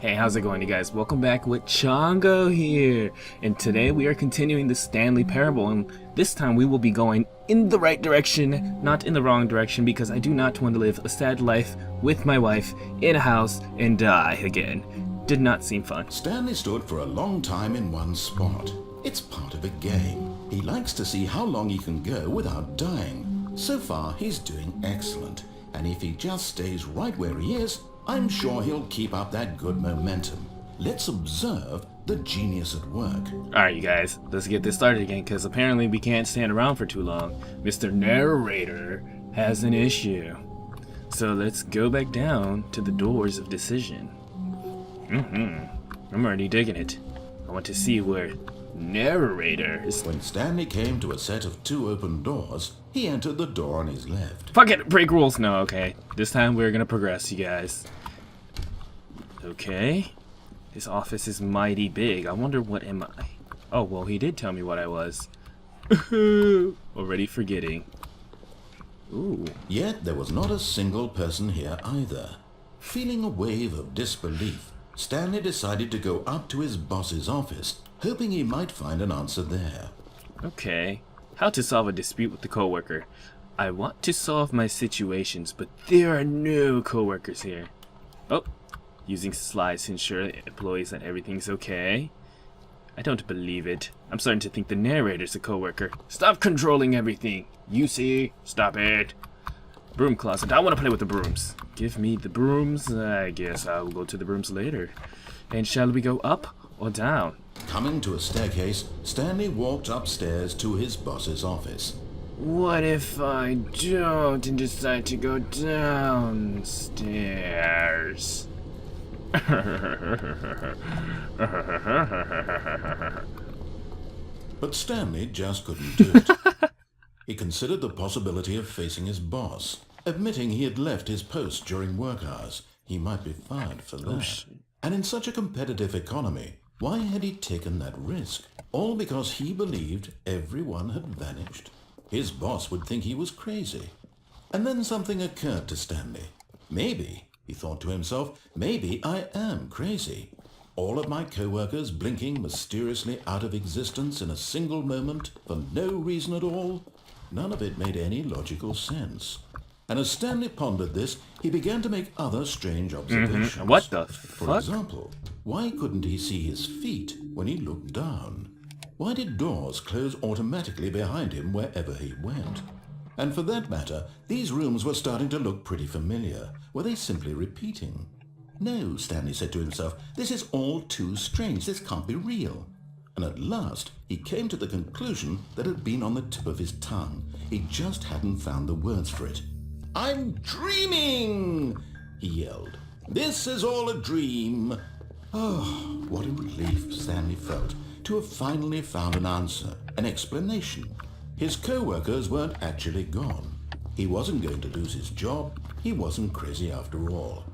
Hey, how's it going, you guys? Welcome back with Chongo here, and today we are continuing the Stanley parable, and this time we will be going in the right direction, not in the wrong direction, because I do not want to live a sad life with my wife in a house and die again. Did not seem fun. Stanley stood for a long time in one spot. It's part of a game. He likes to see how long he can go without dying. So far, he's doing excellent, and if he just stays right where he is, I'm sure he'll keep up that good momentum. Let's observe the genius at work. Alright, you guys, let's get this started again, because apparently we can't stand around for too long. Mr. Narrator has an issue. So let's go back down to the doors of decision. I'm already digging it. I want to see where Narrator is. When Stanley came to a set of two open doors, he entered the door on his left. Fuck it, break rules. No, okay. This time we're gonna progress, you guys. Okay. This office is mighty big. I wonder what am I? Oh, well, he did tell me what I was. Already forgetting. Ooh. Yet there was not a single person here either. Feeling a wave of disbelief, Stanley decided to go up to his boss's office, hoping he might find an answer there. Okay. How to solve a dispute with the coworker. I want to solve my situations, but there are no coworkers here. Oh, using slides to ensure employees that everything's okay. I don't believe it. I'm starting to think the narrator's a coworker. Stop controlling everything. You see? Stop it. Broom closet. I want to play with the brooms. Give me the brooms. I guess I'll go to the brooms later. And shall we go up or down? Coming to a staircase, Stanley walked upstairs to his boss's office. What if I don't and decide to go downstairs? But Stanley just couldn't do it. He considered the possibility of facing his boss, admitting he had left his post during work hours. He might be fired for that. And in such a competitive economy, why had he taken that risk? All because he believed everyone had vanished. His boss would think he was crazy. And then something occurred to Stanley. Maybe, he thought to himself, maybe I am crazy. All of my co-workers blinking mysteriously out of existence in a single moment for no reason at all. None of it made any logical sense. And as Stanley pondered this, he began to make other strange observations. What the For fuck? example, why couldn't he see his feet when he looked down? Why did doors close automatically behind him wherever he went? And for that matter, these rooms were starting to look pretty familiar. Were they simply repeating? No, Stanley said to himself, this is all too strange. This can't be real. And at last, he came to the conclusion that had been on the tip of his tongue. He just hadn't found the words for it. I'm dreaming, he yelled. This is all a dream. Oh, what a relief Stanley felt to have finally found an answer, an explanation. His co-workers weren't actually gone. He wasn't going to lose his job. He wasn't crazy after all.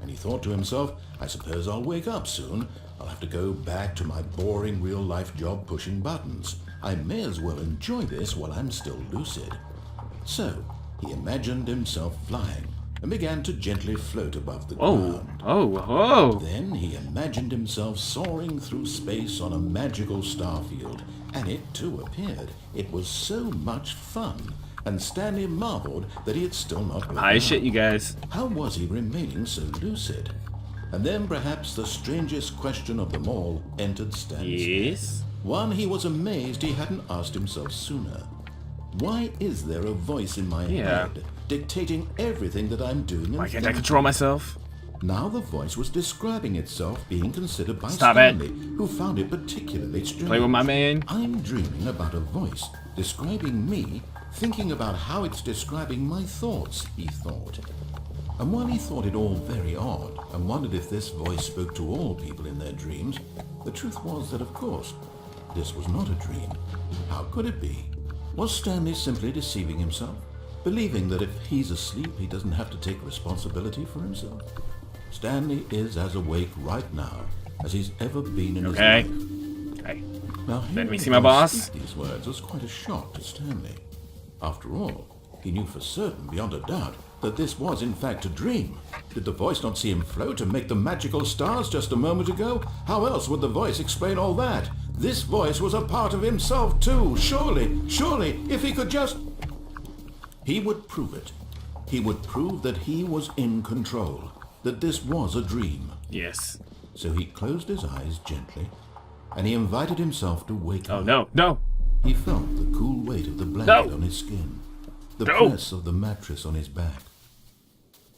And he thought to himself, I suppose I'll wake up soon. I'll have to go back to my boring real-life job pushing buttons. I may as well enjoy this while I'm still lucid. So, he imagined himself flying and began to gently float above the ground. Then he imagined himself soaring through space on a magical starfield, and it too appeared. It was so much fun, and Stanley marveled that he had still not woken High up. shit, you guys. How was he remaining so lucid? And then perhaps the strangest question of them all entered Stanley's Yes. head. One he was amazed he hadn't asked himself sooner. Why is there a voice in my head dictating everything that I'm doing? Why can't I control myself? Now the voice was describing itself being considered by Stop Stanley, who found it particularly strange. Play with my man. I'm dreaming about a voice describing me, thinking about how it's describing my thoughts, he thought. And while he thought it all very odd and wondered if this voice spoke to all people in their dreams, the truth was that, of course, this was not a dream. How could it be? Was Stanley simply deceiving himself, believing that if he's asleep he doesn't have to take responsibility for himself? Stanley is as awake right now as he's ever been in his life. Okay. Now, Let me hearing see my him boss. speak these words was quite a shock to Stanley. After all, he knew for certain, beyond a doubt, that this was in fact a dream? Did the voice not see him float and make the magical stars just a moment ago? How else would the voice explain all that? This voice was a part of himself too. Surely, if he could just... He would prove it. He would prove that he was in control, that this was a dream. Yes. So he closed his eyes gently, and he invited himself to wake up. Oh, no, no. He felt the cool weight of the blanket on his skin, the press of the mattress on his back,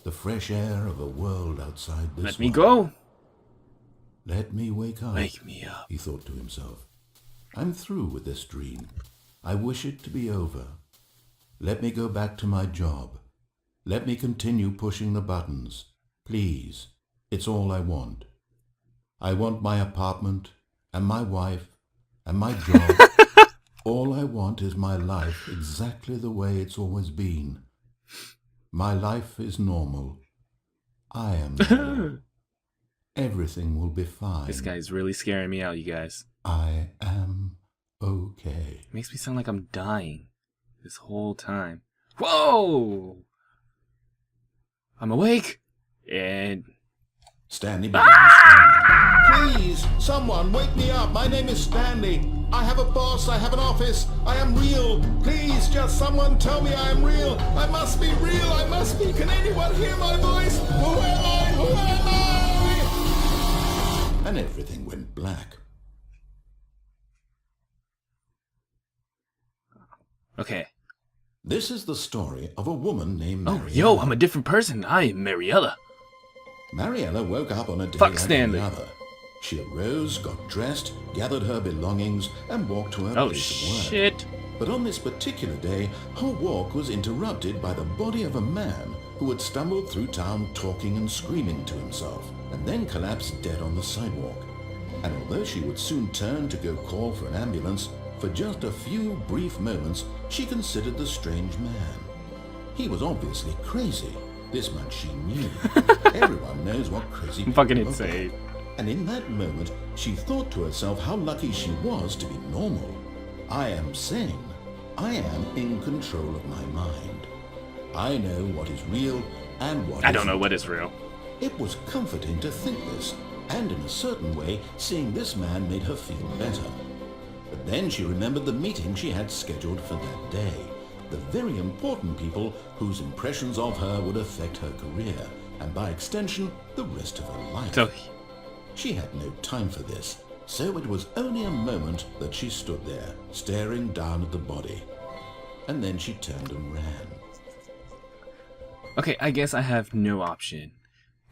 the fresh air of a world outside this Let me one. go. Let me wake up. Wake me up. He thought to himself. I'm through with this dream. I wish it to be over. Let me go back to my job. Let me continue pushing the buttons. Please. It's all I want. I want my apartment and my wife and my job. All I want is my life exactly the way it's always been. My life is normal. I am normal. Everything will be fine. This guy's really scaring me out, you guys. I am okay. Makes me sound like I'm dying this whole time. Whoa! I'm awake! And... Stanley began screaming. Please, someone, wake me up. My name is Stanley. I have a boss. I have an office. I am real. Please, just someone tell me I am real. I must be real. I must be. Can anyone hear my voice? Who am I? Who am I? And everything went black. okay. This is the story of a woman named Oh, Mariella. yo, I'm a different person. I am Mariella. Mariella woke up on a day Fuck like Stanley. any other. She arose, got dressed, gathered her belongings, and walked to her Oh, place of work. shit. But on this particular day, her walk was interrupted by the body of a man who had stumbled through town talking and screaming to himself, and then collapsed dead on the sidewalk. And although she would soon turn to go call for an ambulance, for just a few brief moments she considered the strange man. He was obviously crazy. This much she knew. Everyone knows what crazy I'm fucking people look insane. like. And in that moment, she thought to herself how lucky she was to be normal. I am sane. I am in control of my mind. I know what is real and what I don't know isn't. what is real. It was comforting to think this, and in a certain way, seeing this man made her feel better. But then she remembered the meeting she had scheduled for that day. The very important people whose impressions of her would affect her career, and by extension, the rest of her life. So, She had no time for this, so it was only a moment that she stood there, staring down at the body. And then she turned and ran. okay, I guess I have no option.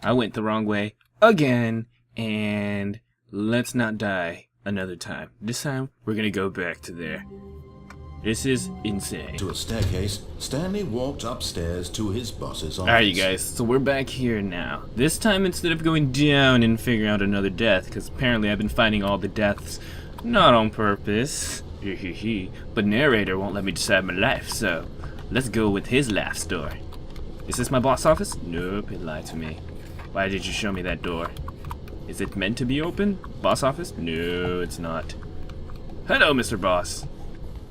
I went the wrong way again, and let's not die another time. This time, we're gonna go back to there. This is insane. To a staircase, Stanley walked upstairs to his boss's office. Alright, you guys, so we're back here now. This time, instead of going down and figuring out another death, because apparently I've been finding all the deaths not on purpose, but narrator won't let me decide my life, so let's go with his life story. Is this my boss office? Nope, it lied to me. Why did you show me that door? Is it meant to be open? Boss office? No, it's not. Hello, Mr. Boss.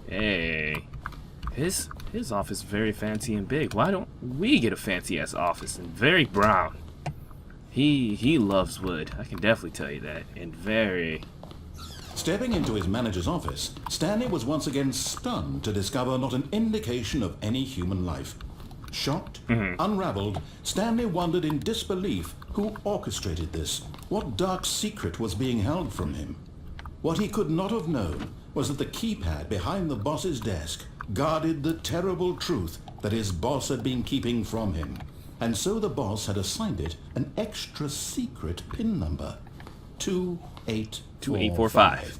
Hey. His office is very fancy and big. Why don't we get a fancy ass office and very brown? He loves wood. I can definitely tell you that. And very... Stepping into his manager's office, Stanley was once again stunned to discover not an indication of any human life. Shocked, unraveled, Stanley wondered in disbelief who orchestrated this, what dark secret was being held from him. What he could not have known was that the keypad behind the boss's desk guarded the terrible truth that his boss had been keeping from him. And so the boss had assigned it an extra secret PIN number, 2845.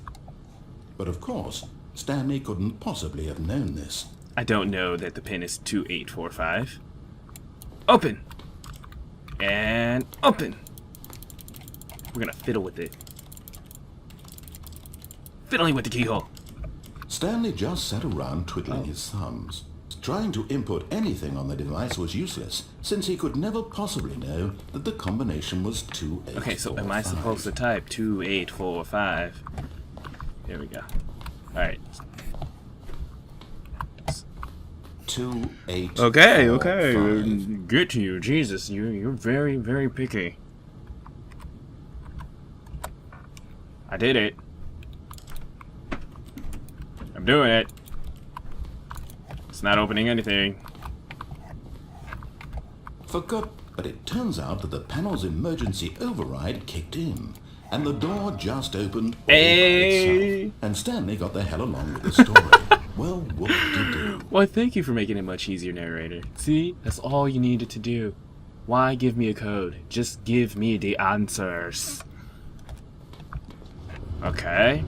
But of course, Stanley couldn't possibly have known this. I don't know that the pin is 2845. Open! And open! We're gonna fiddle with it. Fiddling with the keyhole. Stanley just sat around twiddling his thumbs. Trying to input anything on the device was useless, since he could never possibly know that the combination was 2845. Okay, so am I supposed to type 2845? There we go. Alright. 28. Okay, okay. Get to you, Jesus. You're very, very picky. I did it. I'm doing it. It's not opening anything. Forgot, but it turns out that the panel's emergency override kicked in, and the door just opened all by itself. And Stanley got the hell along with the story. Well, whoop-de-doo. Well, thank you for making it much easier, narrator. See, that's all you needed to do. Why give me a code? Just give me the answers. Okay.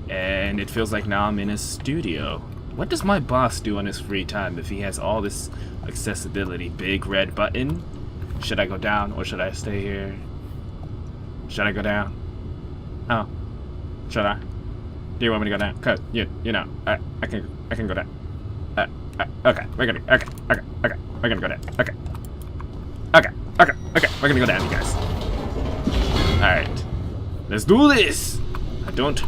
And it feels like now I'm in a studio. What does my boss do on his free time if he has all this accessibility? Big red button? Should I go down or should I stay here? Should I go down? Oh. Should I? Do you want me to go down? Cause you know, I can go down. Okay, we're gonna go down. Okay, we're gonna go down, you guys. Alright. Let's do this! I don't.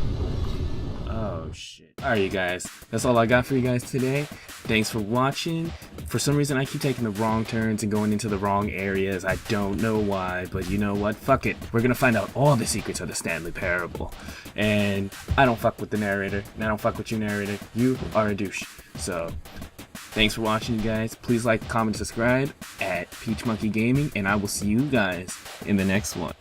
Oh shit. Alright, you guys. That's all I got for you guys today. Thanks for watching. For some reason, I keep taking the wrong turns and going into the wrong areas. I don't know why, but you know what? Fuck it. We're gonna find out all the secrets of the Stanley Parable. And I don't fuck with the narrator, and I don't fuck with you, narrator. You are a douche. So, thanks for watching, you guys. Please like, comment, subscribe at Peach Monkey Gaming, and I will see you guys in the next one.